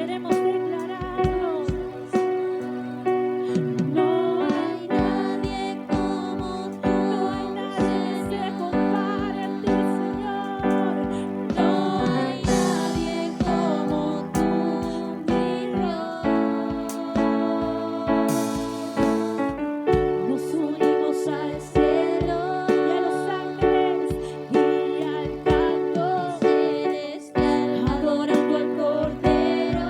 queremos declararlo. No hay nadie como tú, no hay nadie que se compare a ti, Señor. No hay nadie como tú, mi Dios. Nos unimos al cielo y a los ángeles y al canto celestial, adorando al Cordero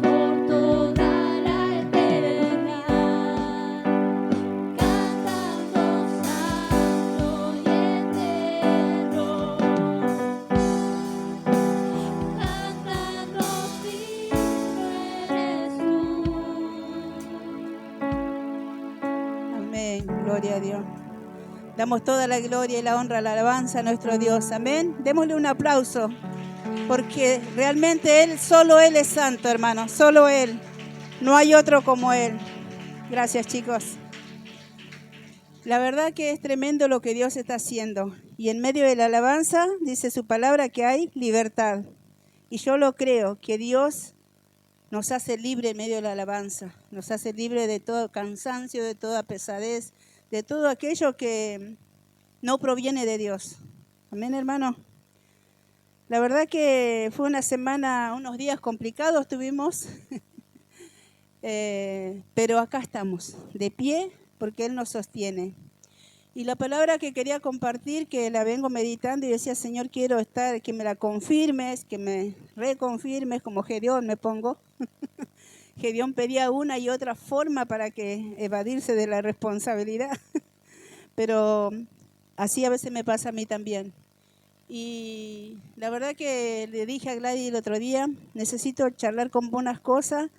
por toda la eternidad, cantando santo y eterno, cantando digno eres tú. Amén, gloria a Dios. Damos toda la gloria y la honra, la alabanza a nuestro Dios. Amén. Démosle un aplauso, porque realmente Él, solo Él es santo, hermano. Solo Él. No hay otro como Él. Gracias, chicos. La verdad que es tremendo lo que Dios está haciendo. Y en medio de la alabanza, dice su palabra, que hay libertad. Y yo lo creo, que Dios nos hace libre en medio de la alabanza. Nos hace libre de todo cansancio, de toda pesadez, de todo aquello que no proviene de Dios. Amén, hermano. La verdad que fue una semana, unos días complicados tuvimos, pero acá estamos, de pie, porque Él nos sostiene. Y la palabra que quería compartir, que la vengo meditando y decía, Señor, quiero estar, que me la confirmes, que me reconfirmes, como Gedeón me pongo. Gedeón pedía una y otra forma para que evadirse de la responsabilidad, pero así a veces me pasa a mí también. Y la verdad que le dije a Gladys el otro día, necesito charlar con buenas cosas,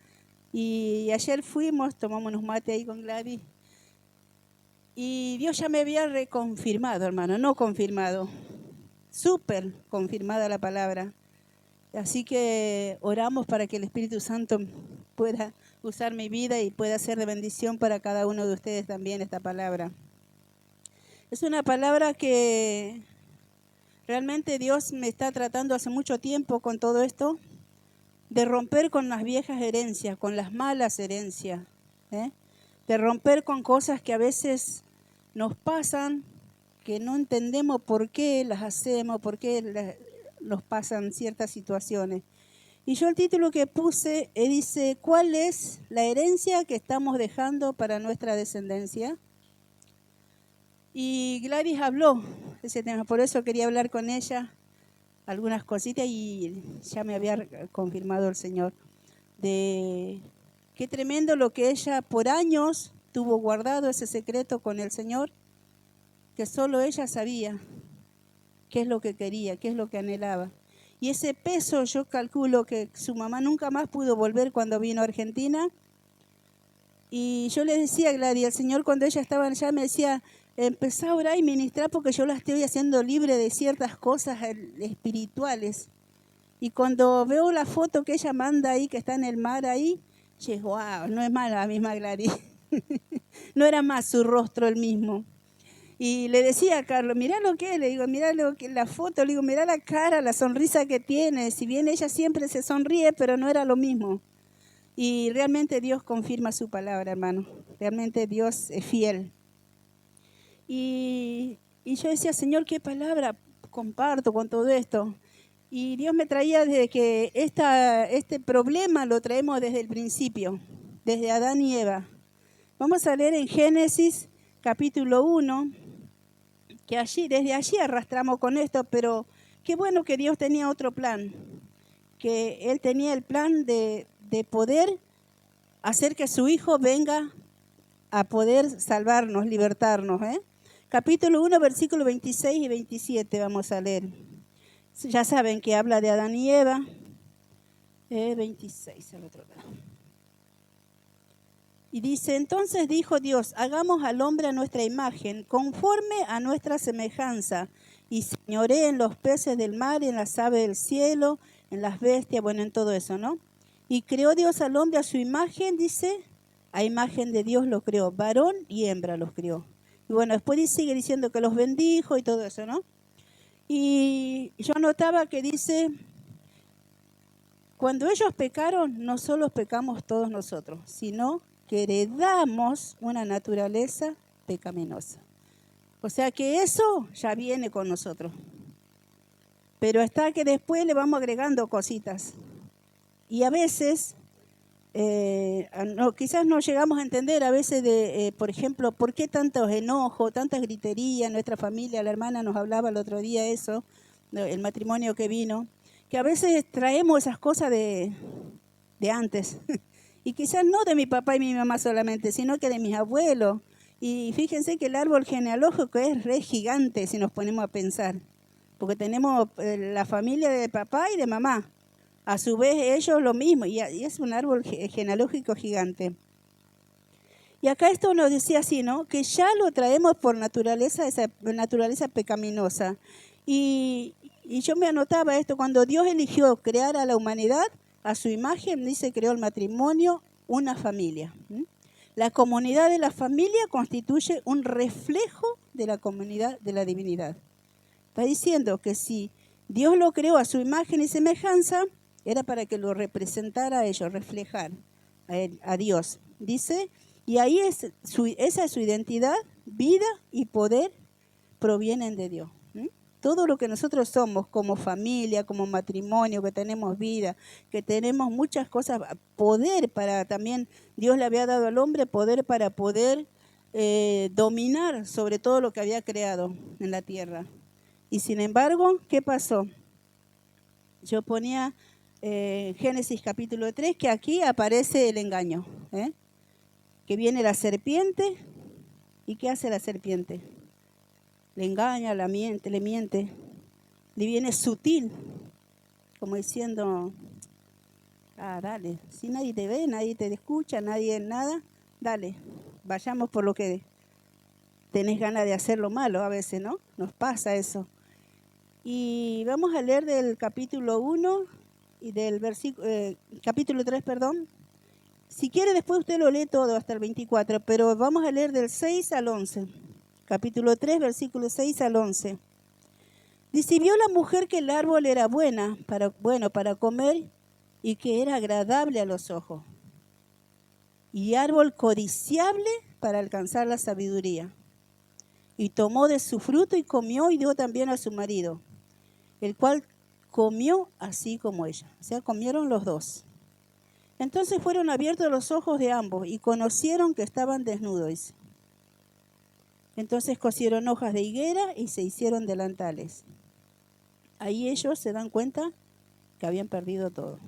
y ayer fuimos, tomamos unos mates ahí con Gladys, y Dios ya me había reconfirmado, hermano, no confirmado, súper confirmada la palabra. Así que oramos para que el Espíritu Santo pueda usar mi vida y pueda ser de bendición para cada uno de ustedes también esta palabra. Es una palabra que realmente Dios me está tratando hace mucho tiempo con todo esto, de romper con las viejas herencias, con las malas herencias, de romper con cosas que a veces nos pasan, que no entendemos por qué las hacemos, por qué nos pasan ciertas situaciones. Y yo el título que puse dice, ¿cuál es la herencia que estamos dejando para nuestra descendencia? Y Gladys habló ese tema, por eso quería hablar con ella algunas cositas y ya me había confirmado el Señor de qué tremendo lo que ella por años tuvo guardado ese secreto con el Señor, que solo ella sabía qué es lo que quería, qué es lo que anhelaba. Y ese peso yo calculo que su mamá nunca más pudo volver cuando vino a Argentina. Y yo le decía a Gladys, el Señor cuando ella estaba allá me decía, empezá a orar y ministrar porque yo la estoy haciendo libre de ciertas cosas espirituales. Y cuando veo la foto que ella manda ahí, que está en el mar ahí, dije, wow, no es más la misma Gladys. No era más su rostro el mismo. Y le decía a Carlos, mirá lo que es, le digo, mirá lo que la foto, le digo, mirá la cara, la sonrisa que tiene. Si bien ella siempre se sonríe, pero no era lo mismo. Y realmente Dios confirma su palabra, hermano. Realmente Dios es fiel. Y yo decía, Señor, ¿qué palabra comparto con todo esto? Y Dios me traía desde que este problema lo traemos desde el principio, desde Adán y Eva. Vamos a leer en Génesis capítulo 1, que desde allí arrastramos con esto, pero qué bueno que Dios tenía otro plan, que Él tenía el plan de poder hacer que su Hijo venga a poder salvarnos, libertarnos. Capítulo 1, versículos 26 y 27 vamos a leer. Ya saben que habla de Adán y Eva. 26 al otro lado. Y dice, entonces dijo Dios, hagamos al hombre a nuestra imagen, conforme a nuestra semejanza, y señoree en los peces del mar, en las aves del cielo, en las bestias, bueno, en todo eso, ¿no? Y creó Dios al hombre a su imagen, dice, a imagen de Dios lo creó, varón y hembra los creó. Y bueno, después sigue diciendo que los bendijo y todo eso, ¿no? Y yo notaba que dice, Cuando ellos pecaron, no solo pecamos todos nosotros, sino que heredamos una naturaleza pecaminosa. O sea que eso ya viene con nosotros. Pero está que después le vamos agregando cositas. Y a veces, quizás no llegamos a entender a veces por ejemplo, por qué tantos enojos, tantas griterías en nuestra familia. La hermana nos hablaba el otro día eso, el matrimonio que vino, que a veces traemos esas cosas de antes. Y quizás no de mi papá y mi mamá solamente, sino que de mis abuelos. Y fíjense que el árbol genealógico es re gigante si nos ponemos a pensar. Porque tenemos la familia de papá y de mamá. A su vez ellos lo mismo. Y es un árbol genealógico gigante. Y acá esto nos decía así, ¿no? Que ya lo traemos por naturaleza, esa naturaleza pecaminosa. Y yo me anotaba esto, cuando Dios eligió crear a la humanidad, a su imagen, dice, creó el matrimonio, una familia. La comunidad de la familia constituye un reflejo de la comunidad de la divinidad. Está diciendo que si Dios lo creó a su imagen y semejanza, era para que lo representara a ellos, reflejar a Dios. Dice, y ahí esa es su identidad, vida y poder provienen de Dios. Todo lo que nosotros somos como familia, como matrimonio, que tenemos vida, que tenemos muchas cosas, poder para también, Dios le había dado al hombre poder para poder dominar sobre todo lo que había creado en la tierra. Y sin embargo, ¿qué pasó? Yo ponía Génesis capítulo 3, que aquí aparece el engaño, que viene la serpiente. ¿Y qué hace la serpiente? Le engaña, le miente, le viene sutil, como diciendo, dale, si nadie te ve, nadie te escucha, nadie nada, dale, vayamos por lo que tenés ganas de hacer lo malo a veces, ¿no? Nos pasa eso. Y vamos a leer del capítulo 1 y del capítulo 3, perdón. Si quiere después usted lo lee todo hasta el 24, pero vamos a leer del 6 al 11. Capítulo 3, versículos 6 al 11. Dice, vio la mujer que el árbol era bueno para comer y que era agradable a los ojos, y árbol codiciable para alcanzar la sabiduría. Y tomó de su fruto y comió y dio también a su marido, el cual comió así como ella. O sea, comieron los dos. Entonces fueron abiertos los ojos de ambos y conocieron que estaban desnudos. Dice. Entonces cosieron hojas de higuera y se hicieron delantales. Ahí ellos se dan cuenta que habían perdido todo.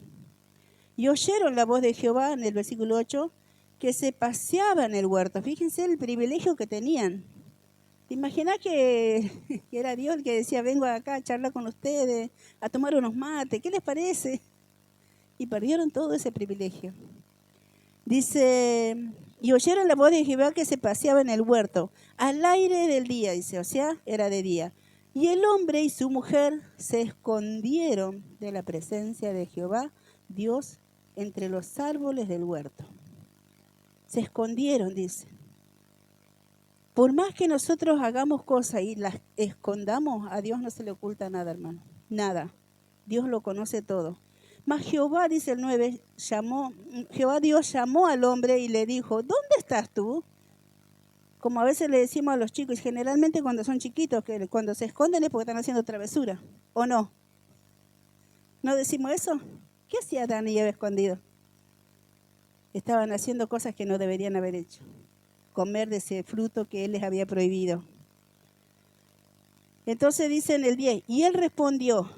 Y oyeron la voz de Jehová, en el versículo 8, que se paseaba en el huerto. Fíjense el privilegio que tenían. ¿Te imaginas que era Dios el que decía, vengo acá a charlar con ustedes, a tomar unos mates? ¿Qué les parece? Y perdieron todo ese privilegio. Dice, y oyeron la voz de Jehová que se paseaba en el huerto, al aire del día, dice, o sea, era de día. Y el hombre y su mujer se escondieron de la presencia de Jehová, Dios, entre los árboles del huerto. Se escondieron, dice. Por más que nosotros hagamos cosas y las escondamos, a Dios no se le oculta nada, hermano. Nada. Dios lo conoce todo. Mas Jehová, dice el 9, Jehová Dios llamó al hombre y le dijo, ¿dónde estás tú? Como a veces le decimos a los chicos, generalmente cuando son chiquitos, que cuando se esconden es porque están haciendo travesura, ¿o no? ¿No decimos eso? ¿Qué hacía Adán y Eva escondidos? Estaban haciendo cosas que no deberían haber hecho. Comer de ese fruto que él les había prohibido. Entonces dice en el 10, y él respondió,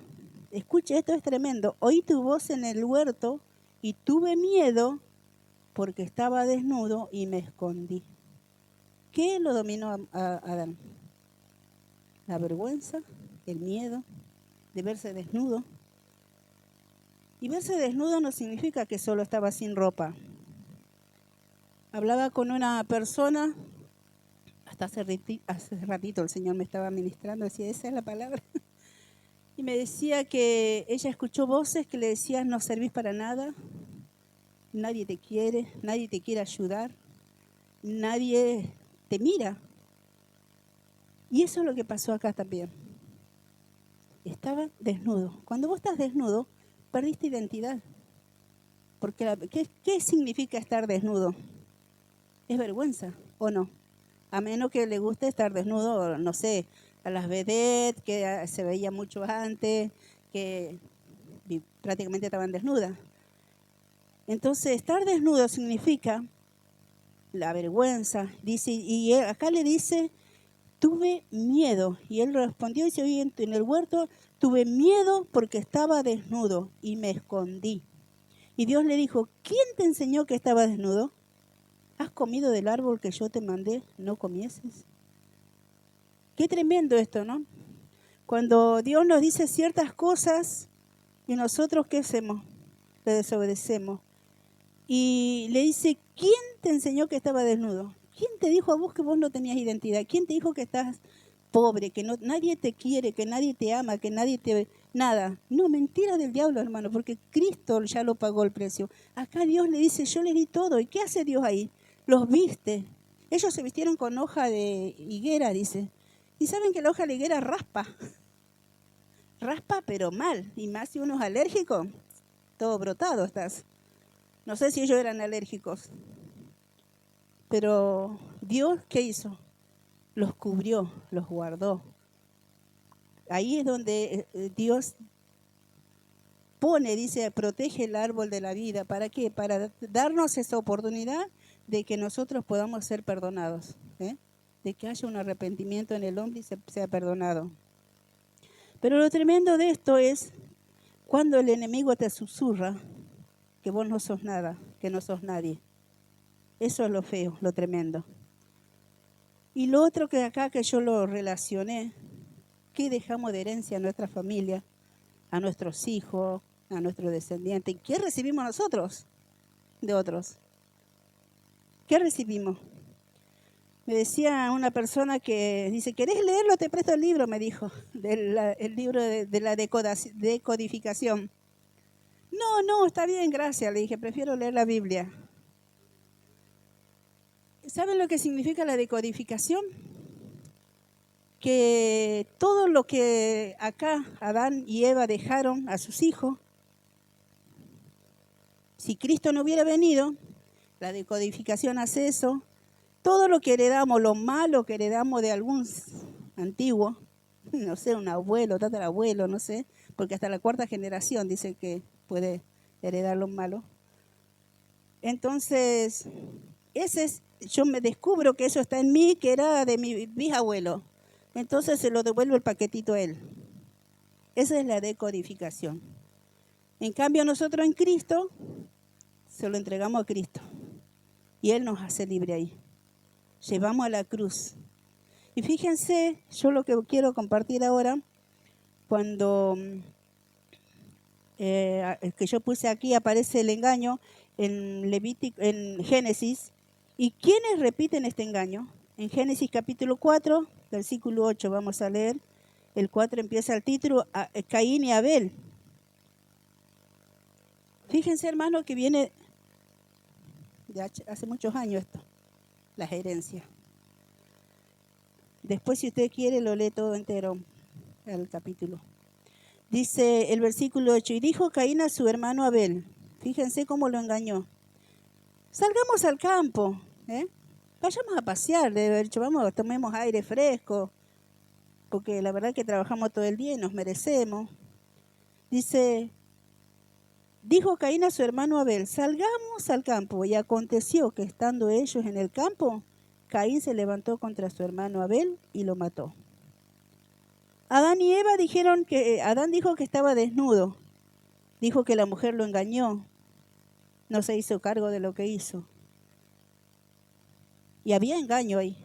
escuche, esto es tremendo, oí tu voz en el huerto y tuve miedo porque estaba desnudo y me escondí. ¿Qué lo dominó a Adán? La vergüenza, el miedo de verse desnudo. Y verse desnudo no significa que solo estaba sin ropa. Hablaba con una persona, hasta hace ratito el Señor me estaba ministrando, decía, esa es la palabra. Y me decía que ella escuchó voces que le decían, no servís para nada, nadie te quiere ayudar, nadie te mira. Y eso es lo que pasó acá también. Estaba desnudo. Cuando vos estás desnudo, perdiste identidad. Porque ¿qué significa estar desnudo? Es vergüenza, ¿o no? A menos que le guste estar desnudo, no sé, a las vedettes que se veía mucho antes, que prácticamente estaban desnudas. Entonces, estar desnudo significa la vergüenza. Dice, y acá le dice, tuve miedo. Y él respondió y dice, oye, en el huerto tuve miedo porque estaba desnudo y me escondí. Y Dios le dijo, ¿quién te enseñó que estaba desnudo? ¿Has comido del árbol que yo te mandé? ¿No comieses? Qué tremendo esto, ¿no? Cuando Dios nos dice ciertas cosas y nosotros, ¿qué hacemos? Le desobedecemos. Y le dice, ¿quién te enseñó que estaba desnudo? ¿Quién te dijo a vos que vos no tenías identidad? ¿Quién te dijo que estás pobre, que no, nadie te quiere, que nadie te ama, que nadie te... Nada. No, mentira del diablo, hermano, porque Cristo ya lo pagó el precio. Acá Dios le dice, yo les di todo. ¿Y qué hace Dios ahí? Los viste. Ellos se vistieron con hoja de higuera, dice. Y saben que la hoja de higuera raspa. Raspa, pero mal. Y más si uno es alérgico, todo brotado estás. No sé si ellos eran alérgicos. Pero Dios, ¿qué hizo? Los cubrió, los guardó. Ahí es donde Dios pone, dice, protege el árbol de la vida. ¿Para qué? Para darnos esa oportunidad de que nosotros podamos ser perdonados, de que haya un arrepentimiento en el hombre y sea perdonado. Pero lo tremendo de esto es cuando el enemigo te susurra que vos no sos nada, que no sos nadie. Eso es lo feo, lo tremendo. Y lo otro que acá que yo lo relacioné, ¿qué dejamos de herencia a nuestra familia, a nuestros hijos, a nuestros descendientes? ¿Qué recibimos nosotros de otros? ¿Qué recibimos? Me decía una persona que dice, ¿querés leerlo? Te presto el libro, me dijo, el libro de la decodificación. No, está bien, gracias, le dije, prefiero leer la Biblia. ¿Saben lo que significa la decodificación? Que todo lo que acá Adán y Eva dejaron a sus hijos, si Cristo no hubiera venido, la decodificación hace eso, todo lo que heredamos, lo malo que heredamos de algún antiguo, no sé, un abuelo, tatarabuelo, no sé, porque hasta la cuarta generación dice que puede heredar lo malo. Entonces, yo me descubro que eso está en mí, que era de mi bisabuelo. Entonces se lo devuelvo el paquetito a él. Esa es la decodificación. En cambio, nosotros en Cristo, se lo entregamos a Cristo. Y Él nos hace libre ahí. Llevamos a la cruz. Y fíjense, yo lo que quiero compartir ahora, cuando que yo puse aquí, aparece el engaño en Génesis. ¿Y quiénes repiten este engaño? En Génesis capítulo 4, versículo 8, vamos a leer. El 4 empieza el título, Caín y Abel. Fíjense, hermano, que viene de hace muchos años esto, las herencias. Después, si usted quiere, lo lee todo entero, el capítulo. Dice el versículo 8, y dijo Caín a su hermano Abel, fíjense cómo lo engañó. Salgamos al campo, vayamos a pasear, de haber dicho, vamos, tomemos aire fresco, porque la verdad que trabajamos todo el día y nos merecemos. Dice, dijo Caín a su hermano Abel, salgamos al campo. Y aconteció que estando ellos en el campo, Caín se levantó contra su hermano Abel y lo mató. Adán y Eva dijeron que Adán dijo que estaba desnudo. Dijo que la mujer lo engañó. No se hizo cargo de lo que hizo. Y había engaño ahí,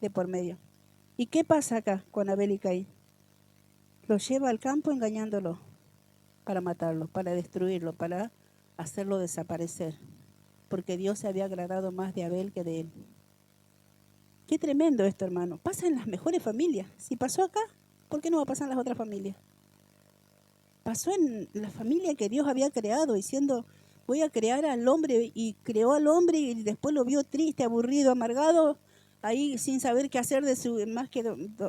de por medio. ¿Y qué pasa acá con Abel y Caín? Lo lleva al campo engañándolo para matarlo, para destruirlo, para hacerlo desaparecer. Porque Dios se había agradado más de Abel que de él. Qué tremendo esto, hermano. Pasa en las mejores familias. Si pasó acá, ¿por qué no va a pasar en las otras familias? Pasó en la familia que Dios había creado, diciendo, voy a crear al hombre, y creó al hombre y después lo vio triste, aburrido, amargado, ahí sin saber qué hacer más que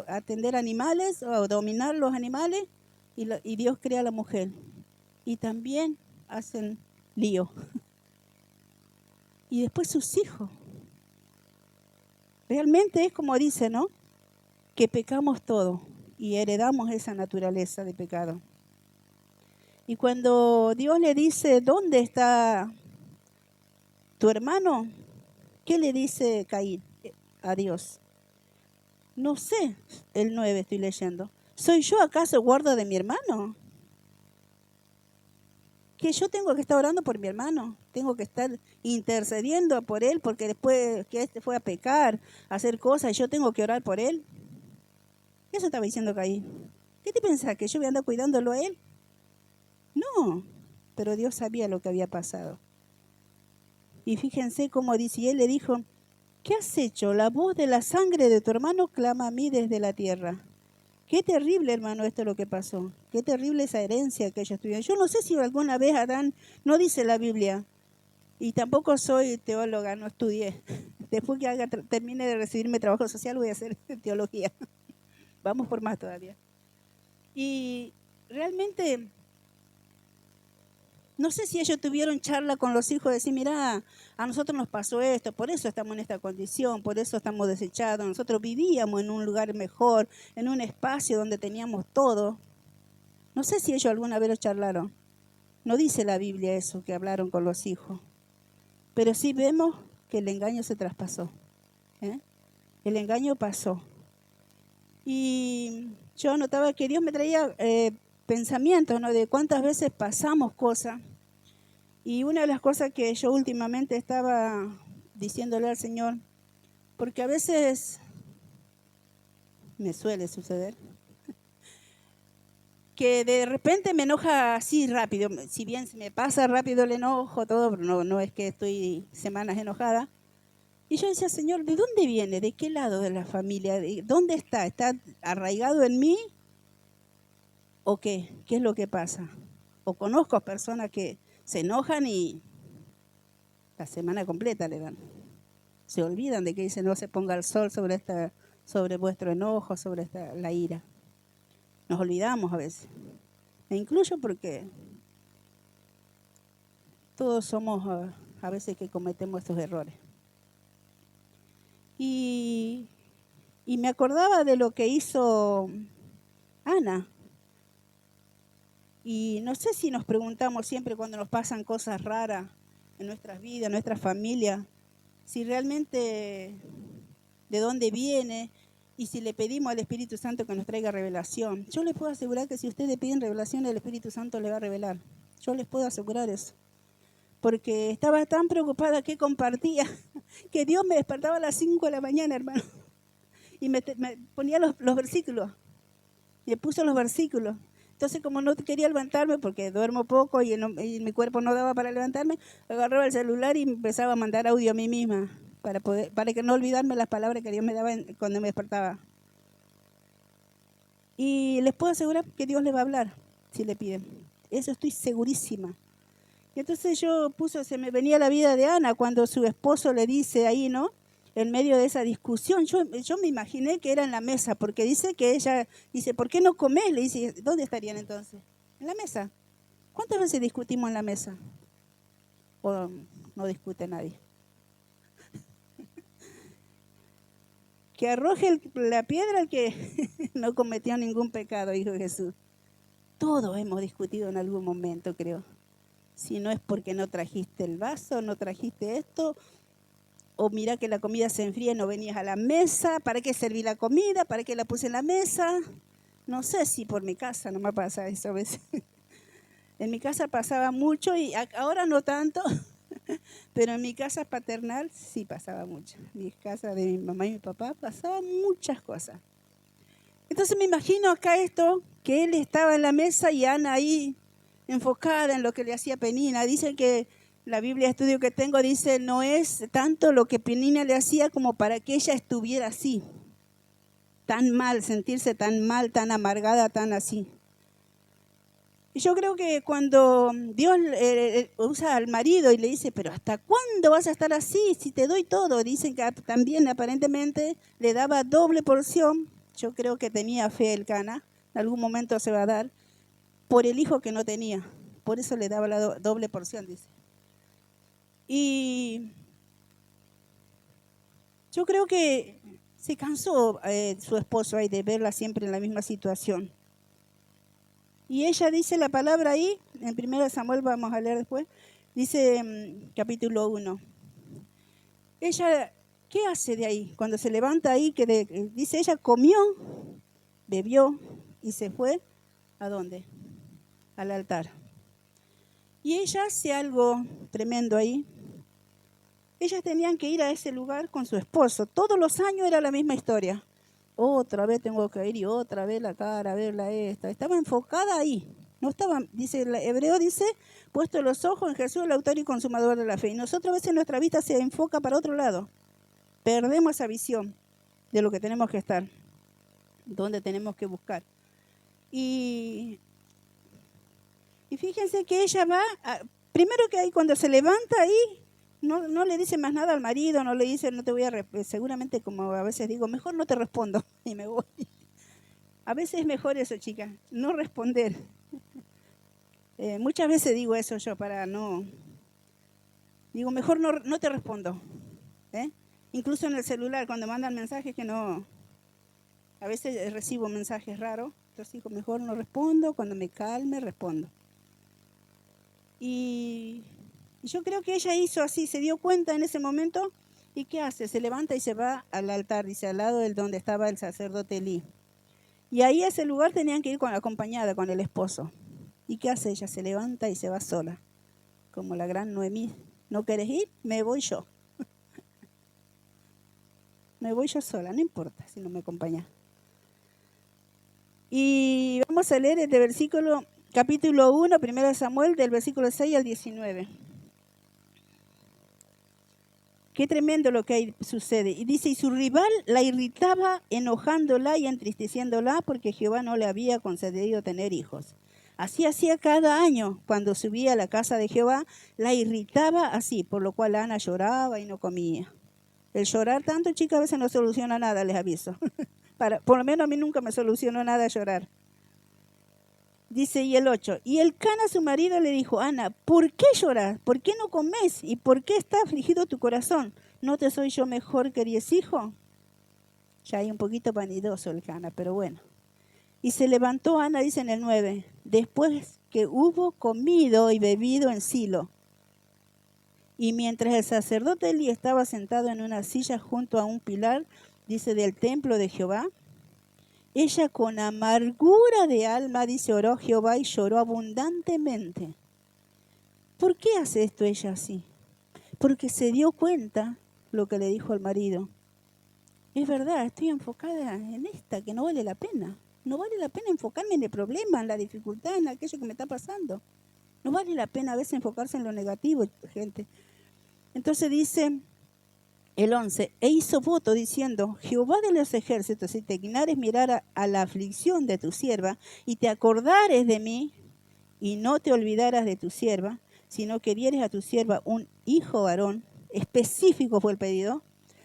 atender animales o dominar los animales, y Dios crea a la mujer. Y también hacen lío. y después sus hijos. Realmente es como dice, ¿no? Que pecamos todo y heredamos esa naturaleza de pecado. Y cuando Dios le dice, ¿dónde está tu hermano? ¿Qué le dice Caín a Dios? No sé, el 9 estoy leyendo. ¿Soy yo acaso guarda de mi hermano? Que yo tengo que estar orando por mi hermano, tengo que estar intercediendo por él, porque después que este fue a pecar, a hacer cosas, y yo tengo que orar por él. Eso estaba diciendo Caín. ¿Qué te pensás? ¿Que yo voy a andar cuidándolo a él? No, pero Dios sabía lo que había pasado. Y fíjense cómo dice, y él le dijo, ¿qué has hecho? La voz de la sangre de tu hermano clama a mí desde la tierra. Qué terrible, hermano, esto es lo que pasó. Qué terrible esa herencia que ellos tuvieron. Yo no sé si alguna vez Adán, no dice la Biblia, y tampoco soy teóloga, no estudié. Después que termine de recibir mi trabajo social voy a hacer teología. Vamos por más todavía. Y realmente, no sé si ellos tuvieron charla con los hijos de decir, mira, a nosotros nos pasó esto, por eso estamos en esta condición, por eso estamos desechados. Nosotros vivíamos en un lugar mejor, en un espacio donde teníamos todo. No sé si ellos alguna vez lo charlaron. No dice la Biblia eso, que hablaron con los hijos. Pero sí vemos que el engaño se traspasó. El engaño pasó. Y yo notaba que Dios me traía pensamientos, ¿no? De cuántas veces pasamos cosas. Y una de las cosas que yo últimamente estaba diciéndole al Señor, porque a veces me suele suceder, que de repente me enoja así rápido, si bien se me pasa rápido el enojo, todo, pero no es que estoy semanas enojada. Y yo decía, Señor, ¿de dónde viene? ¿De qué lado de la familia? ¿Dónde está? ¿Está arraigado en mí? ¿O qué? ¿Qué es lo que pasa? O conozco personas que se enojan y la semana completa le dan. Se olvidan de que dice no se ponga el sol sobre vuestro enojo, sobre la ira. Nos olvidamos a veces. Me incluyo porque todos somos a veces que cometemos estos errores. Y me acordaba de lo que hizo Ana. Y no sé si nos preguntamos siempre cuando nos pasan cosas raras en nuestras vidas, en nuestra familia, si realmente de dónde viene y si le pedimos al Espíritu Santo que nos traiga revelación. Yo les puedo asegurar que si ustedes piden revelación, el Espíritu Santo le va a revelar. Yo les puedo asegurar eso. Porque estaba tan preocupada que compartía, que Dios me despertaba a las 5 de la mañana, hermano. Y me ponía los versículos. Me puso los versículos. Entonces, como no quería levantarme, porque duermo poco y mi cuerpo no daba para levantarme, agarraba el celular y empezaba a mandar audio a mí misma para que no olvidarme las palabras que Dios me daba cuando me despertaba. Y les puedo asegurar que Dios les va a hablar si le piden. Eso estoy segurísima. Y entonces se me venía la vida de Ana cuando su esposo le dice ahí, ¿no? En medio de esa discusión, yo me imaginé que era en la mesa, porque dice que ella dice, ¿por qué no comés? Le dice, ¿dónde estarían entonces? En la mesa. ¿Cuántas veces discutimos en la mesa? ¿O no discute nadie? Que arroje la piedra el que no cometió ningún pecado, dijo Jesús. Todos hemos discutido en algún momento, creo. Si no es porque no trajiste el vaso, no trajiste esto, o mira que la comida se enfría y no venías a la mesa, ¿para qué serví la comida? ¿Para qué la puse en la mesa? No sé si por mi casa no me pasa eso a veces. En mi casa pasaba mucho y ahora no tanto, pero en mi casa paternal sí pasaba mucho. En mi casa de mi mamá y mi papá pasaban muchas cosas. Entonces me imagino acá esto, que él estaba en la mesa y Ana ahí enfocada en lo que le hacía Penina. Dicen que la Biblia estudio que tengo dice, no es tanto lo que Penina le hacía como para que ella estuviera así, tan mal, sentirse tan mal, tan amargada, tan así. Y yo creo que cuando Dios usa al marido y le dice, pero ¿hasta cuándo vas a estar así si te doy todo? Dicen que también aparentemente le daba doble porción. Yo creo que tenía fe el Cana, en algún momento se va a dar, por el hijo que no tenía. Por eso le daba la doble porción, dice. Y Yo creo que se cansó su esposo ahí de verla siempre en la misma situación. Y ella dice la palabra ahí, en 1 Samuel, vamos a leer después, dice capítulo 1. Ella, ¿qué hace de ahí? Cuando se levanta ahí, dice ella, comió, bebió y se fue, ¿a dónde? Al altar. Y ella hace algo tremendo ahí. Ellas tenían que ir a ese lugar con su esposo. Todos los años era la misma historia. Otra vez tengo que ir y otra vez la cara, verla esta. Estaba enfocada ahí. No estaba, dice el hebreo, dice, puesto los ojos en Jesús, el autor y consumador de la fe. Y nosotros a veces nuestra vista se enfoca para otro lado. Perdemos esa visión de lo que tenemos que estar, donde tenemos que buscar. Y fíjense que ella va, primero que ahí cuando se levanta ahí, no le dice más nada al marido, no le dice, no te voy a, seguramente como a veces digo, mejor no te respondo y me voy. A veces es mejor eso, chicas, no responder. Muchas veces digo eso yo para no, digo, mejor no te respondo. Incluso en el celular, cuando mandan mensajes que no, a veces recibo mensajes raros, entonces digo, mejor no respondo, cuando me calme respondo. Y yo creo que ella hizo así, se dio cuenta en ese momento, ¿y qué hace? Se levanta y se va al altar, dice, al lado del donde estaba el sacerdote Elí. Y ahí a ese lugar tenían que ir acompañada con el esposo. ¿Y qué hace ella? Se levanta y se va sola, como la gran Noemí. ¿No querés ir? Me voy yo. Me voy yo sola, no importa si no me acompañas. Y vamos a leer este versículo, capítulo 1, 1 Samuel, del versículo 6 al 19. Qué tremendo lo que ahí sucede. Y dice, y su rival la irritaba, enojándola y entristeciéndola, porque Jehová no le había concedido tener hijos. Así hacía cada año, cuando subía a la casa de Jehová, la irritaba así, por lo cual Ana lloraba y no comía. El llorar tanto, chicas, a veces no soluciona nada, les aviso. Por lo menos a mí nunca me solucionó nada llorar. Dice, y el 8, y el Cana, su marido, le dijo, Ana, ¿por qué lloras? ¿Por qué no comes? ¿Y por qué está afligido tu corazón? ¿No te soy yo mejor que 10 hijos? Ya hay un poquito vanidoso el Cana, pero bueno. Y se levantó Ana, dice en el 9, después que hubo comido y bebido en Silo. Y mientras el sacerdote Elí estaba sentado en una silla junto a un pilar, dice, del templo de Jehová, ella con amargura de alma, dice, oró a Jehová y lloró abundantemente. ¿Por qué hace esto ella así? Porque se dio cuenta lo que le dijo al marido. Es verdad, estoy enfocada en esta, que no vale la pena. No vale la pena enfocarme en el problema, en la dificultad, en aquello que me está pasando. No vale la pena a veces enfocarse en lo negativo, gente. Entonces dice el 11, e hizo voto diciendo, Jehová de los ejércitos, si te dignares mirar a la aflicción de tu sierva y te acordares de mí y no te olvidaras de tu sierva, sino que dieres a tu sierva un hijo varón, específico fue el pedido,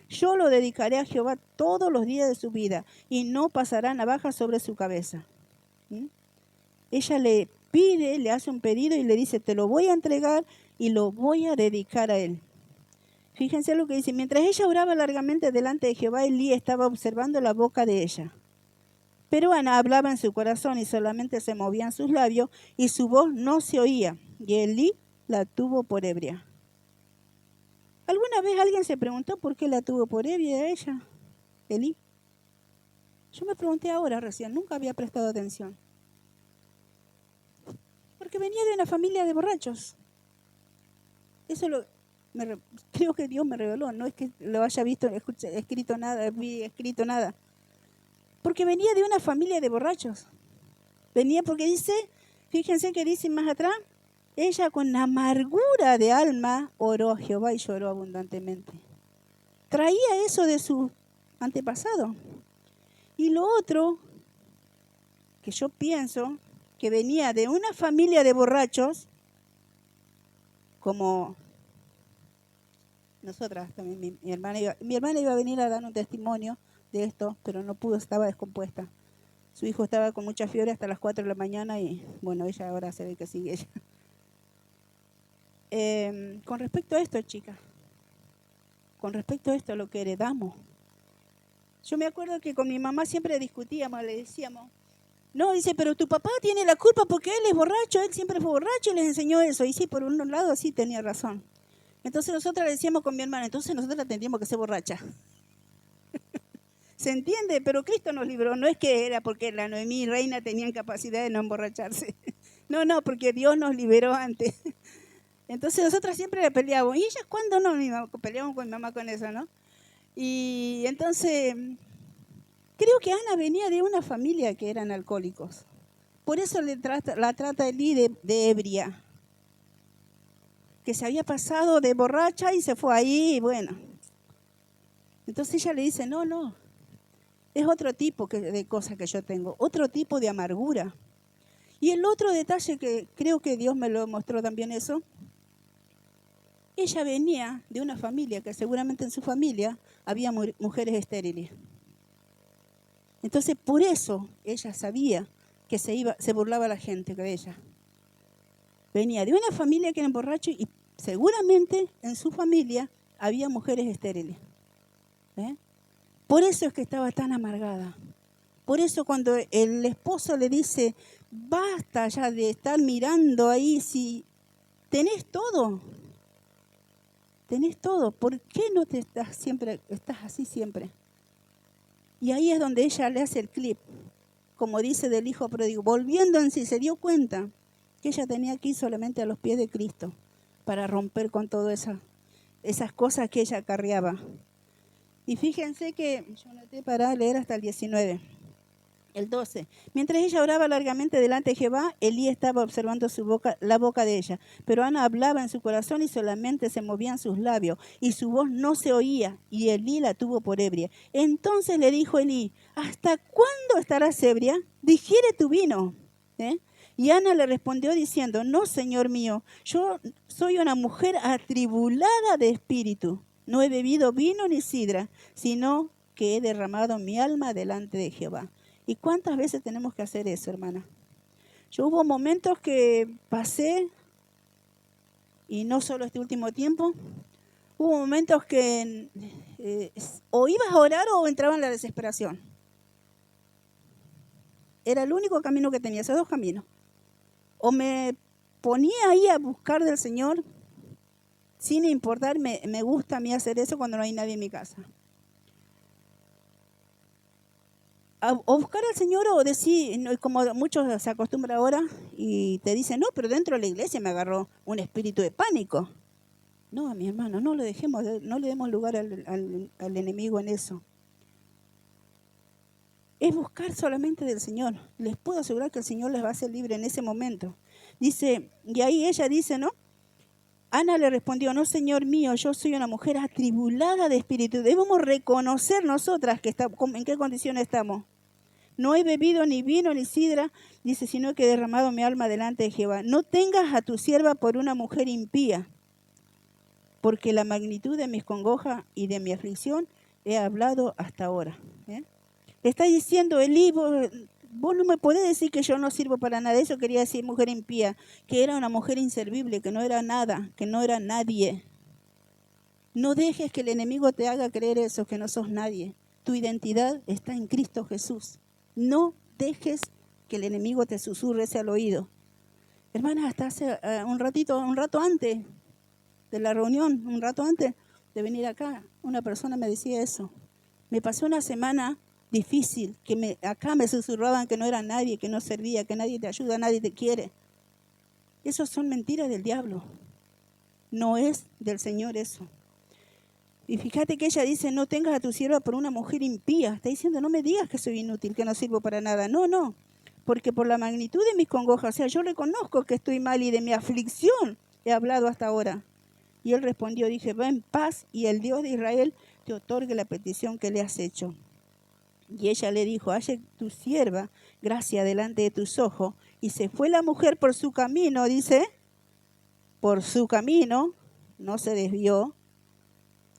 yo lo dedicaré a Jehová todos los días de su vida y no pasará navaja sobre su cabeza. Ella le pide, le hace un pedido y le dice, te lo voy a entregar y lo voy a dedicar a él. Fíjense lo que dice, mientras ella oraba largamente delante de Jehová, Elí estaba observando la boca de ella. Pero Ana hablaba en su corazón y solamente se movían sus labios y su voz no se oía. Y Elí la tuvo por ebria. ¿Alguna vez alguien se preguntó por qué la tuvo por ebria a ella, Elí? Yo me pregunté ahora recién, nunca había prestado atención. Porque venía de una familia de borrachos. Eso creo que Dios me reveló, no es que lo haya visto, escrito nada. Porque venía de una familia de borrachos. Venía porque dice, fíjense que dice más atrás, ella con amargura de alma oró a Jehová y lloró abundantemente. Traía eso de su antepasado. Y lo otro, que yo pienso, que venía de una familia de borrachos, como nosotras también, mi hermana iba a venir a dar un testimonio de esto, pero no pudo, estaba descompuesta. Su hijo estaba con mucha fiebre hasta las 4 de la mañana y bueno, ella ahora se ve que sigue ella. Con respecto a esto, chicas, con respecto a esto, lo que heredamos. Yo me acuerdo que con mi mamá siempre discutíamos, le decíamos, no, dice, pero tu papá tiene la culpa porque él es borracho, él siempre fue borracho y les enseñó eso. Y sí, por un lado sí tenía razón. Entonces nosotros le decíamos con mi hermana, entonces nosotros tendríamos que ser borracha. ¿Se entiende? Pero Cristo nos libró, no es que era porque la Noemí y Reina tenían capacidad de no emborracharse. No, porque Dios nos liberó antes. Entonces nosotras siempre le peleábamos. ¿Y ellas cuándo no? Peleábamos con mi mamá con eso, ¿no? Y entonces, creo que Ana venía de una familia que eran alcohólicos. Por eso la trata Elí de ebria. Que se había pasado de borracha y se fue ahí y bueno. Entonces ella le dice, no, es otro tipo de cosa que yo tengo, otro tipo de amargura. Y el otro detalle que creo que Dios me lo mostró también eso, ella venía de una familia que seguramente en su familia había mujeres estériles. Entonces por eso ella sabía que se burlaba la gente de ella. Venía de una familia que era borracho y seguramente en su familia había mujeres estériles. Por eso es que estaba tan amargada. Por eso cuando el esposo le dice, basta ya de estar mirando ahí, si tenés todo, ¿por qué no estás así siempre? Y ahí es donde ella le hace el clip, como dice del hijo pródigo, volviendo en sí, se dio cuenta que ella tenía que ir solamente a los pies de Cristo para romper con todas esas cosas que ella acarreaba. Y fíjense que yo noté para leer hasta el 19. El 12. Mientras ella oraba largamente delante de Jehová, Elí estaba observando la boca de ella. Pero Ana hablaba en su corazón y solamente se movían sus labios. Y su voz no se oía. Y Elí la tuvo por ebria. Entonces le dijo Elí, ¿hasta cuándo estarás ebria? Digiere tu vino. Y Ana le respondió diciendo, no, Señor mío, yo soy una mujer atribulada de espíritu. No he bebido vino ni sidra, sino que he derramado mi alma delante de Jehová. ¿Y cuántas veces tenemos que hacer eso, hermana? Yo hubo momentos que pasé, y no solo este último tiempo, hubo momentos que o ibas a orar o entraba en la desesperación. Era el único camino que tenía, esos dos caminos. O me ponía ahí a buscar del Señor, sin importar, me gusta a mí hacer eso cuando no hay nadie en mi casa. O buscar al Señor o decir, como muchos se acostumbran ahora y te dicen, no, pero dentro de la iglesia me agarró un espíritu de pánico. No, mi hermano, no le demos lugar al enemigo en eso. Es buscar solamente del Señor. Les puedo asegurar que el Señor les va a hacer libre en ese momento. Dice, y ahí ella dice, ¿no? Ana le respondió, no, Señor mío, yo soy una mujer atribulada de espíritu. Debemos reconocer nosotras en qué condición estamos. No he bebido ni vino ni sidra, dice, sino que he derramado mi alma delante de Jehová. No tengas a tu sierva por una mujer impía, porque la magnitud de mis congojas y de mi aflicción he hablado hasta ahora. Le está diciendo, Elí, vos no me podés decir que yo no sirvo para nada. Eso quería decir mujer impía, que era una mujer inservible, que no era nada, que no era nadie. No dejes que el enemigo te haga creer eso, que no sos nadie. Tu identidad está en Cristo Jesús. No dejes que el enemigo te susurre ese al oído. Hermana, hasta hace un rato antes de la reunión, un rato antes de venir acá, una persona me decía eso. Me pasó una semana difícil, que acá me susurraban que no era nadie, que no servía, que nadie te ayuda, nadie te quiere. Esas son mentiras del diablo. No es del Señor eso. Y fíjate que ella dice, no tengas a tu sierva por una mujer impía. Está diciendo, no me digas que soy inútil, que no sirvo para nada. No, porque por la magnitud de mis congojas, o sea, yo reconozco que estoy mal y de mi aflicción he hablado hasta ahora. Y él respondió, dije, va en paz y el Dios de Israel te otorgue la petición que le has hecho. Y ella le dijo, halle tu sierva gracia delante de tus ojos. Y se fue la mujer por su camino, dice, por su camino, no se desvió,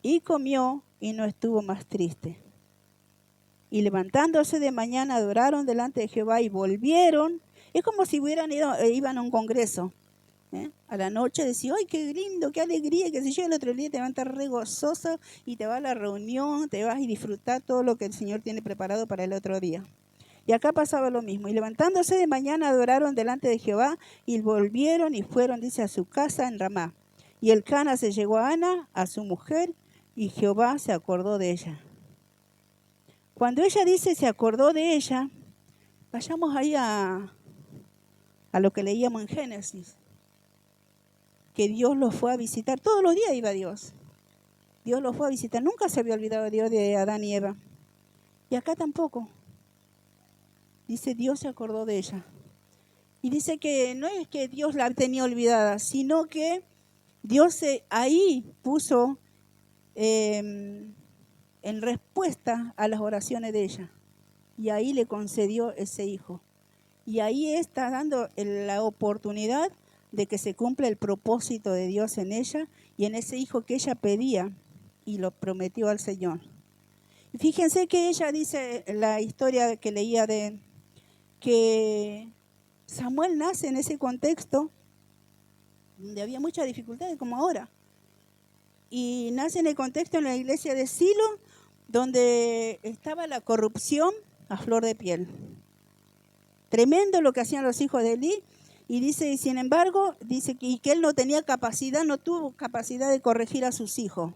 y comió y no estuvo más triste. Y levantándose de mañana adoraron delante de Jehová y volvieron. Es como si iban a un congreso. A la noche decís, ¡ay, qué lindo, qué alegría! Que si yo el otro día te levantas re gozoso y te vas a la reunión, te vas y disfrutar todo lo que el Señor tiene preparado para el otro día. Y acá pasaba lo mismo. Y levantándose de mañana adoraron delante de Jehová y volvieron y fueron, dice, a su casa en Ramá. Y el Cana se llegó a Ana, a su mujer, y Jehová se acordó de ella. Cuando ella dice se acordó de ella, vayamos ahí a lo que leíamos en Génesis, que Dios los fue a visitar. Todos los días iba Dios. Dios los fue a visitar. Nunca se había olvidado Dios de Adán y Eva. Y acá tampoco. Dice, Dios se acordó de ella. Y dice que no es que Dios la tenía olvidada, sino que Dios ahí puso en respuesta a las oraciones de ella. Y ahí le concedió ese hijo. Y ahí está dando la oportunidad de que se cumpla el propósito de Dios en ella y en ese hijo que ella pedía y lo prometió al Señor. Y fíjense que ella dice, la historia que leía de que Samuel nace en ese contexto donde había muchas dificultades como ahora. Y nace en el contexto en la iglesia de Silo, donde estaba la corrupción a flor de piel. Tremendo lo que hacían los hijos de Elí. Y dice, y sin embargo, dice que él no tenía capacidad, no tuvo capacidad de corregir a sus hijos.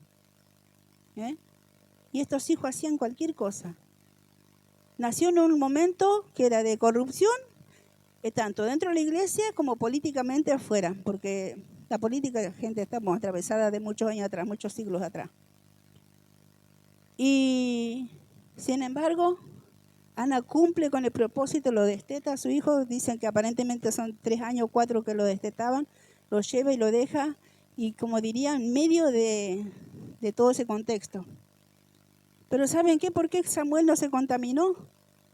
Y estos hijos hacían cualquier cosa. Nació en un momento que era de corrupción, tanto dentro de la iglesia como políticamente afuera, porque la política, gente, estamos atravesada de muchos años atrás, muchos siglos atrás. Y sin embargo, Ana cumple con el propósito, lo desteta a su hijo, dicen que aparentemente son 3 años o 4 que lo destetaban, lo lleva y lo deja, y como diría, en medio de todo ese contexto. Pero ¿saben qué? ¿Por qué Samuel no se contaminó?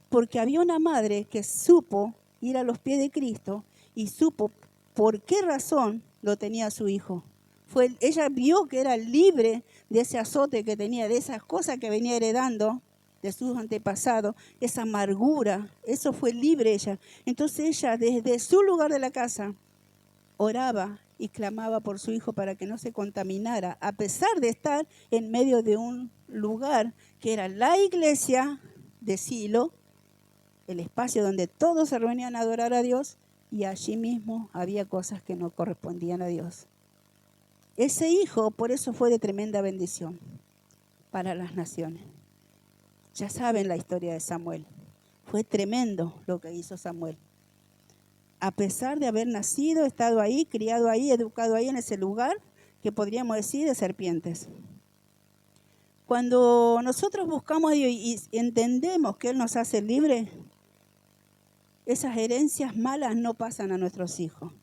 Porque había una madre que supo ir a los pies de Cristo y supo por qué razón lo tenía su hijo. Ella vio que era libre de ese azote que tenía, de esas cosas que venía heredando de sus antepasados, esa amargura, eso fue libre ella. Entonces ella desde su lugar de la casa oraba y clamaba por su hijo para que no se contaminara, a pesar de estar en medio de un lugar que era la iglesia de Silo, el espacio donde todos se reunían a adorar a Dios, y allí mismo había cosas que no correspondían a Dios. Ese hijo, por eso fue de tremenda bendición para las naciones. Ya saben la historia de Samuel. Fue tremendo lo que hizo Samuel. A pesar de haber nacido, estado ahí, criado ahí, educado ahí en ese lugar, que podríamos decir de serpientes. Cuando nosotros buscamos a Dios y entendemos que Él nos hace libres, esas herencias malas no pasan a nuestros hijos.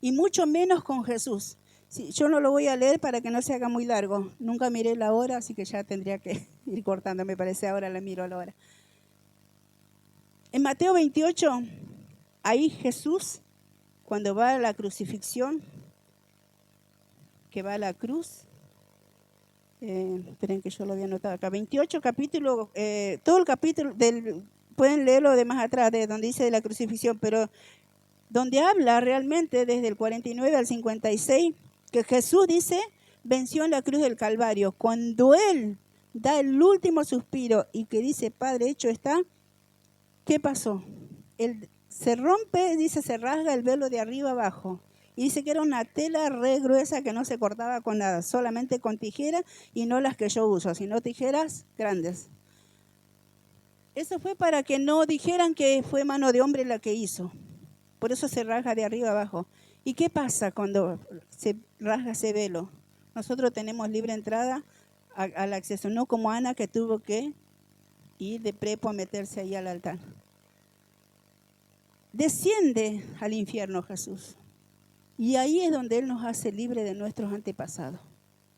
Y mucho menos con Jesús. Sí, yo no lo voy a leer para que no se haga muy largo. Nunca miré la hora, así que ya tendría que ir cortando, me parece. Ahora la miro a la hora. En Mateo 28, ahí Jesús, cuando va a la crucifixión, que va a la cruz, esperen que yo lo había anotado acá, 28 capítulos, todo el capítulo, pueden leerlo de más atrás, de donde dice de la crucifixión, pero donde habla realmente desde el 49 al 56, que Jesús dice, venció en la cruz del Calvario. Cuando Él da el último suspiro y que dice, Padre, hecho está, ¿qué pasó? Él se rompe, dice, se rasga el velo de arriba abajo. Y dice que era una tela re gruesa que no se cortaba con nada, solamente con tijeras, y no las que yo uso, sino tijeras grandes. Eso fue para que no dijeran que fue mano de hombre la que hizo. Por eso se rasga de arriba abajo. ¿Y qué pasa cuando se rasga ese velo? Nosotros tenemos libre entrada al acceso, no como Ana, que tuvo que ir de prepo a meterse ahí al altar. Desciende al infierno Jesús. Y ahí es donde Él nos hace libre de nuestros antepasados,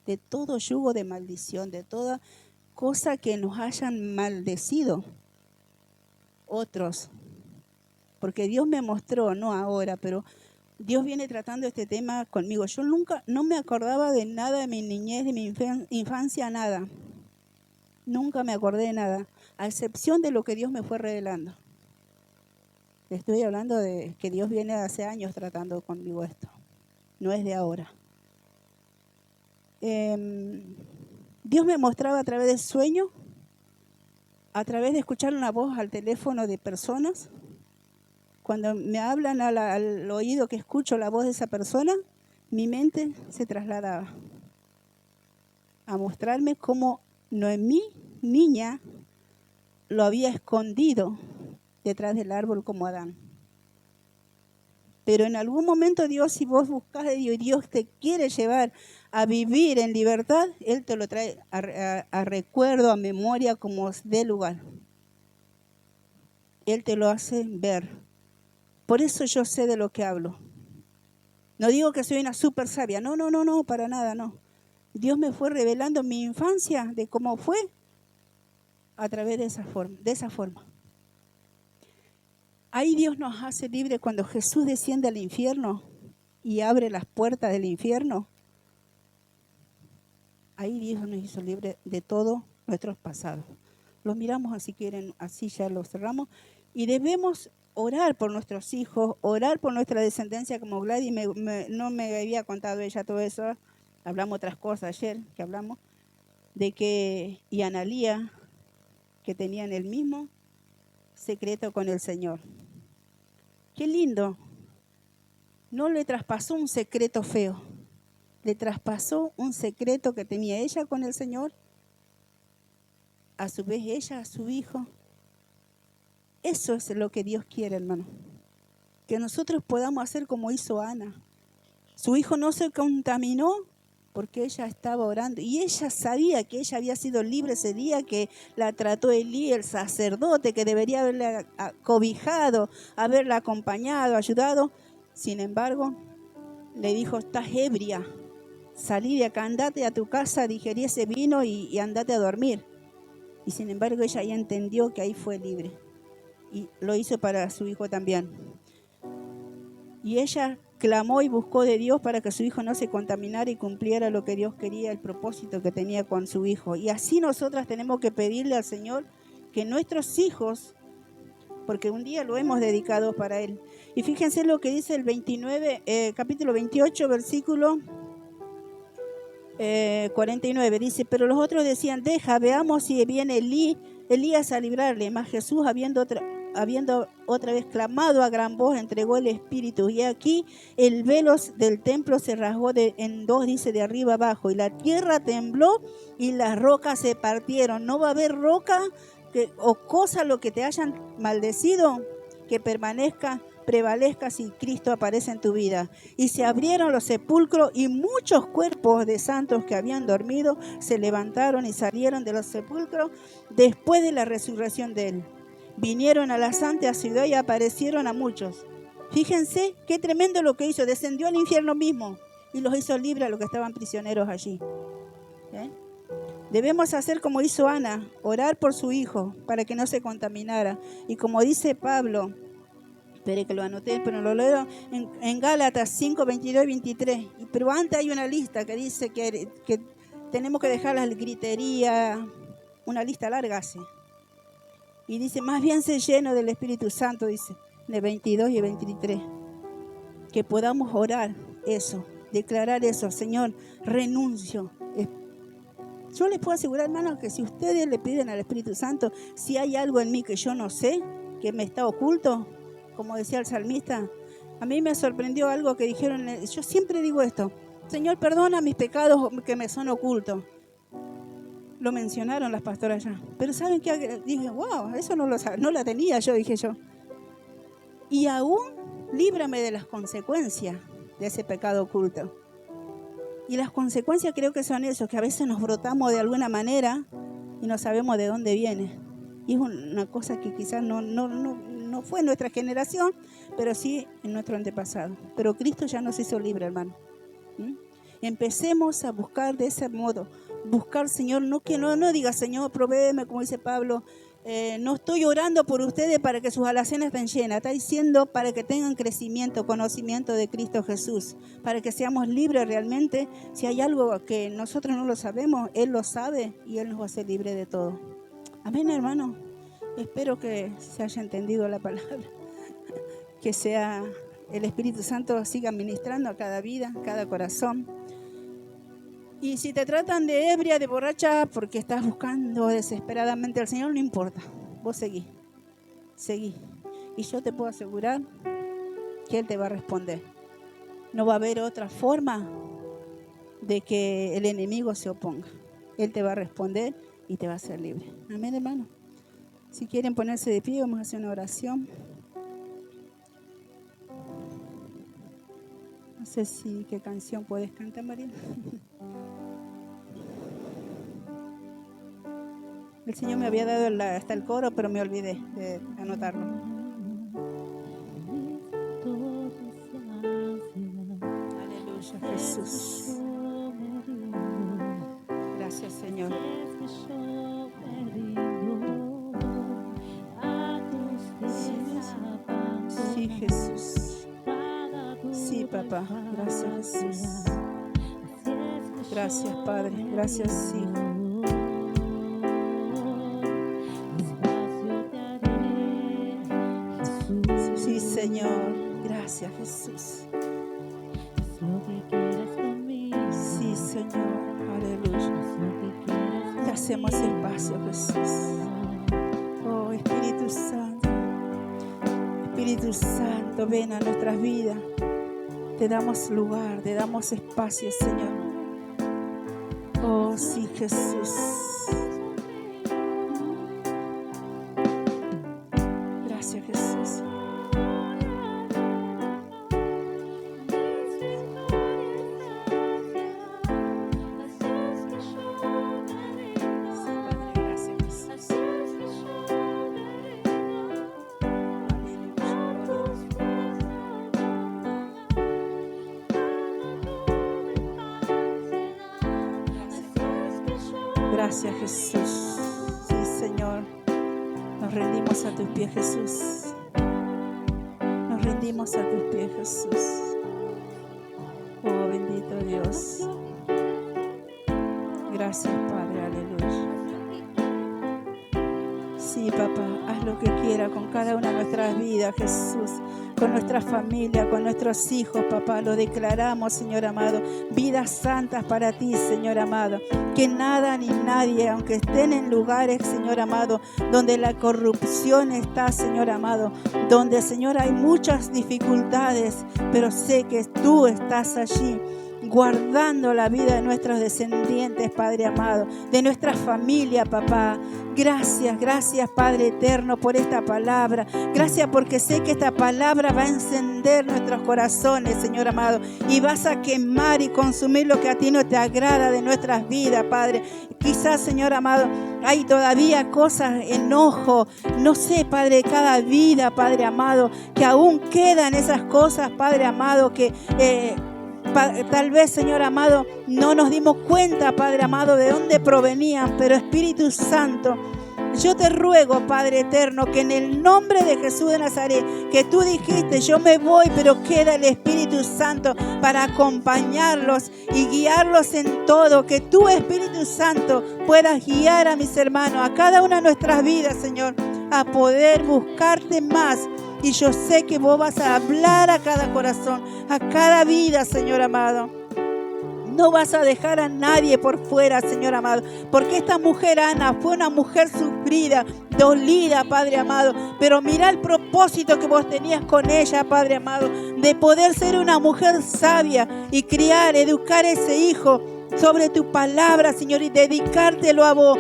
de todo yugo de maldición, de toda cosa que nos hayan maldecido otros. Porque Dios me mostró, no ahora, pero Dios viene tratando este tema conmigo. Yo nunca, no me acordaba de nada de mi niñez, de mi infancia, nada. Nunca me acordé de nada, a excepción de lo que Dios me fue revelando. Le estoy hablando de que Dios viene hace años tratando conmigo esto. no es de ahora. Dios me mostraba a través del sueño, a través de escuchar una voz al teléfono de personas. Cuando me hablan al oído que escucho la voz de esa persona, mi mente se trasladaba a mostrarme cómo Noemí, niña, lo había escondido detrás del árbol como Adán. Pero en algún momento Dios, si vos buscas de Dios y Dios te quiere llevar a vivir en libertad, Él te lo trae a recuerdo, a memoria, como dé lugar. Él te lo hace ver. Por eso yo sé de lo que hablo. No digo que soy una súper sabia, no, para nada, no. Dios me fue revelando mi infancia de cómo fue a través de esa forma. Ahí Dios nos hace libres cuando Jesús desciende al infierno y abre las puertas del infierno. Ahí Dios nos hizo libres de todos nuestros pasados. Los miramos así, quieren, así ya los cerramos. Y debemos orar por nuestros hijos, orar por nuestra descendencia, como Gladys no me había contado ella todo eso. Hablamos otras cosas ayer que hablamos, de que y Analía, que tenían el mismo secreto con el Señor. Qué lindo. No le traspasó un secreto feo, le traspasó un secreto que tenía ella con el Señor, a su vez ella a su hijo. Eso es lo que Dios quiere, hermano. Que nosotros podamos hacer como hizo Ana. Su hijo no se contaminó porque ella estaba orando. Y ella sabía que ella había sido libre ese día, que la trató Elí, el sacerdote, que debería haberla cobijado, haberla acompañado, ayudado. Sin embargo, le dijo, estás ebria. Salí de acá, andate a tu casa, digerí ese vino y andate a dormir. Y sin embargo, ella ya entendió que ahí fue libre. Y lo hizo para su hijo también. Y ella clamó y buscó de Dios para que su hijo no se contaminara y cumpliera lo que Dios quería, el propósito que tenía con su hijo. Y así nosotras tenemos que pedirle al Señor que nuestros hijos, porque un día lo hemos dedicado para Él. Y fíjense lo que dice el 29, capítulo 28, versículo 49. Dice, pero los otros decían, deja, veamos si viene Elías a librarle. Mas Jesús, habiendo otra vez clamado a gran voz, entregó el Espíritu. Y aquí el velo del templo se rasgó en dos, dice, de arriba abajo. Y la tierra tembló y las rocas se partieron. No va a haber roca o cosa lo que te hayan maldecido que prevalezca si Cristo aparece en tu vida. Y se abrieron los sepulcros y muchos cuerpos de santos que habían dormido se levantaron y salieron de los sepulcros después de la resurrección de Él. Vinieron a la santa ciudad y aparecieron a muchos. Fíjense qué tremendo lo que hizo. Descendió al infierno mismo y los hizo libres a los que estaban prisioneros allí. Debemos hacer como hizo Ana, orar por su hijo para que no se contaminara. Y como dice Pablo, espere que lo anoté, pero lo leo en Gálatas 5, 22 y 23. Pero antes hay una lista que dice que tenemos que dejar la gritería, una lista larga así. Y dice, más bien se lleno del Espíritu Santo, dice, de 22 y 23. Que podamos orar eso, declarar eso. Señor, renuncio. Yo les puedo asegurar, hermanos, que si ustedes le piden al Espíritu Santo, si hay algo en mí que yo no sé, que me está oculto, como decía el salmista, a mí me sorprendió algo que dijeron, yo siempre digo esto, Señor, perdona mis pecados que me son ocultos. Lo mencionaron las pastoras ya. Pero ¿saben qué? Dije, wow, eso no la tenía yo, dije yo. Y aún líbrame de las consecuencias de ese pecado oculto. Y las consecuencias creo que son eso, que a veces nos brotamos de alguna manera y no sabemos de dónde viene. Y es una cosa que quizás no fue en nuestra generación, pero sí en nuestro antepasado. Pero Cristo ya nos hizo libre, hermano. Empecemos a buscar de ese modo. Buscar, Señor, no diga, Señor, provéeme, como dice Pablo. No estoy orando por ustedes para que sus alacenas estén llenas. Está diciendo para que tengan crecimiento, conocimiento de Cristo Jesús. Para que seamos libres realmente. Si hay algo que nosotros no lo sabemos, Él lo sabe y Él nos va a hacer libre de todo. Amén, hermano. Espero que se haya entendido la palabra. Que sea el Espíritu Santo siga ministrando a cada vida, a cada corazón. Y si te tratan de ebria, de borracha, porque estás buscando desesperadamente al Señor, no importa. Vos seguí. Y yo te puedo asegurar que Él te va a responder. No va a haber otra forma de que el enemigo se oponga. Él te va a responder y te va a hacer libre. Amén, hermano. Si quieren ponerse de pie, vamos a hacer una oración. No sé si qué canción puedes cantar, María. El Señor me había dado hasta el coro, pero me olvidé de anotarlo. Aleluya, Jesús. Gracias, Señor. Sí, Jesús. Sí, papá. Gracias, Jesús. Gracias, Padre. Gracias, Hijo. Sí, Señor. Gracias, Jesús. Sí, Señor. Aleluya. Te hacemos espacio, Jesús. Oh, Espíritu Santo. Espíritu Santo, ven a nuestras vidas. Te damos lugar, te damos espacio, Señor. Oh, sí, Jesús. Gracias, Jesús. Gracias, Jesús. Sí, Señor. Nos rendimos a tus pies, Jesús. Nos rendimos a tus pies, Jesús. Oh, bendito Dios. Gracias, Padre. Aleluya. Sí, papá, haz lo que quiera con cada una de nuestras vidas, Jesús. Con nuestra familia, con nuestros hijos, papá. Lo declaramos, Señor amado. Vidas santas para ti, Señor amado. Que nada ni nadie, aunque estén en lugares, Señor amado, donde la corrupción está, Señor amado, donde, Señor, hay muchas dificultades, pero sé que tú estás allí, guardando la vida de nuestros descendientes, Padre amado, de nuestra familia, papá. Gracias, gracias, Padre eterno, por esta palabra. Gracias porque sé que esta palabra va a encender nuestros corazones, Señor amado, y vas a quemar y consumir lo que a ti no te agrada de nuestras vidas, Padre. Quizás, Señor amado, hay todavía cosas, enojo, no sé, Padre, cada vida, Padre amado, que aún quedan esas cosas, Padre amado, que tal vez, Señor amado, no nos dimos cuenta, Padre amado, de dónde provenían, pero Espíritu Santo, yo te ruego, Padre eterno, que en el nombre de Jesús de Nazaret, que tú dijiste, yo me voy, pero queda el Espíritu Santo para acompañarlos y guiarlos en todo, que tú, Espíritu Santo, puedas guiar a mis hermanos, a cada una de nuestras vidas, Señor, a poder buscarte más. Y yo sé que vos vas a hablar a cada corazón, a cada vida, Señor amado. No vas a dejar a nadie por fuera, Señor amado. Porque esta mujer, Ana, fue una mujer sufrida, dolida, Padre amado. Pero mira el propósito que vos tenías con ella, Padre amado. De poder ser una mujer sabia y criar, educar a ese hijo sobre tu palabra, Señor. Y dedicártelo a vos.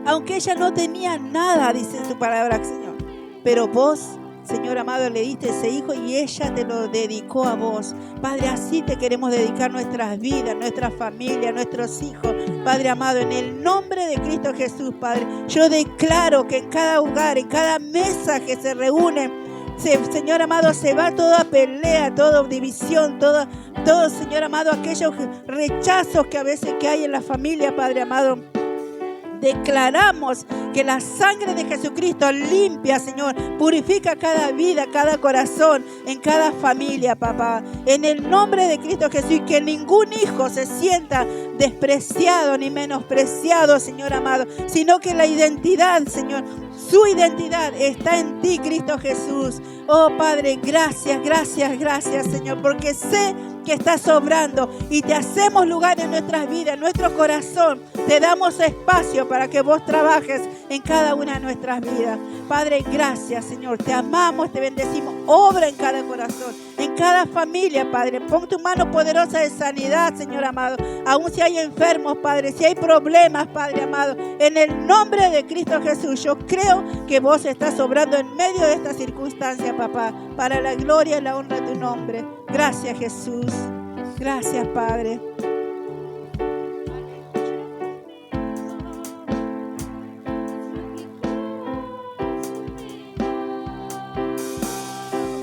Aunque ella no tenía nada, dice tu palabra, Señor. Pero vos, Señor amado, le diste ese hijo y ella te lo dedicó a vos. Padre, así te queremos dedicar nuestras vidas, nuestra familia, nuestros hijos. Padre amado, en el nombre de Cristo Jesús, Padre, yo declaro que en cada hogar, en cada mesa que se reúnen, Señor amado, se va toda pelea, toda división, todo, Señor amado, aquellos rechazos que a veces que hay en la familia, Padre amado. Declaramos que la sangre de Jesucristo limpia, Señor, purifica cada vida, cada corazón, en cada familia, papá. En el nombre de Cristo Jesús, y que ningún hijo se sienta despreciado ni menospreciado, Señor amado, sino que la identidad, Señor, su identidad está en ti, Cristo Jesús. Oh Padre, gracias, gracias, gracias, Señor, porque sé que estás obrando y te hacemos lugar en nuestras vidas, en nuestro corazón. Te damos espacio para que vos trabajes en cada una de nuestras vidas. Padre, gracias, Señor. Te amamos, te bendecimos. Obra en cada corazón, en cada familia, Padre. Pon tu mano poderosa de sanidad, Señor amado. Aún si hay enfermos, Padre, si hay problemas, Padre amado, en el nombre de Cristo Jesús, yo creo que vos estás obrando en medio de esta circunstancia, papá, para la gloria y la honra de tu nombre. Gracias, Jesús. Gracias, Padre.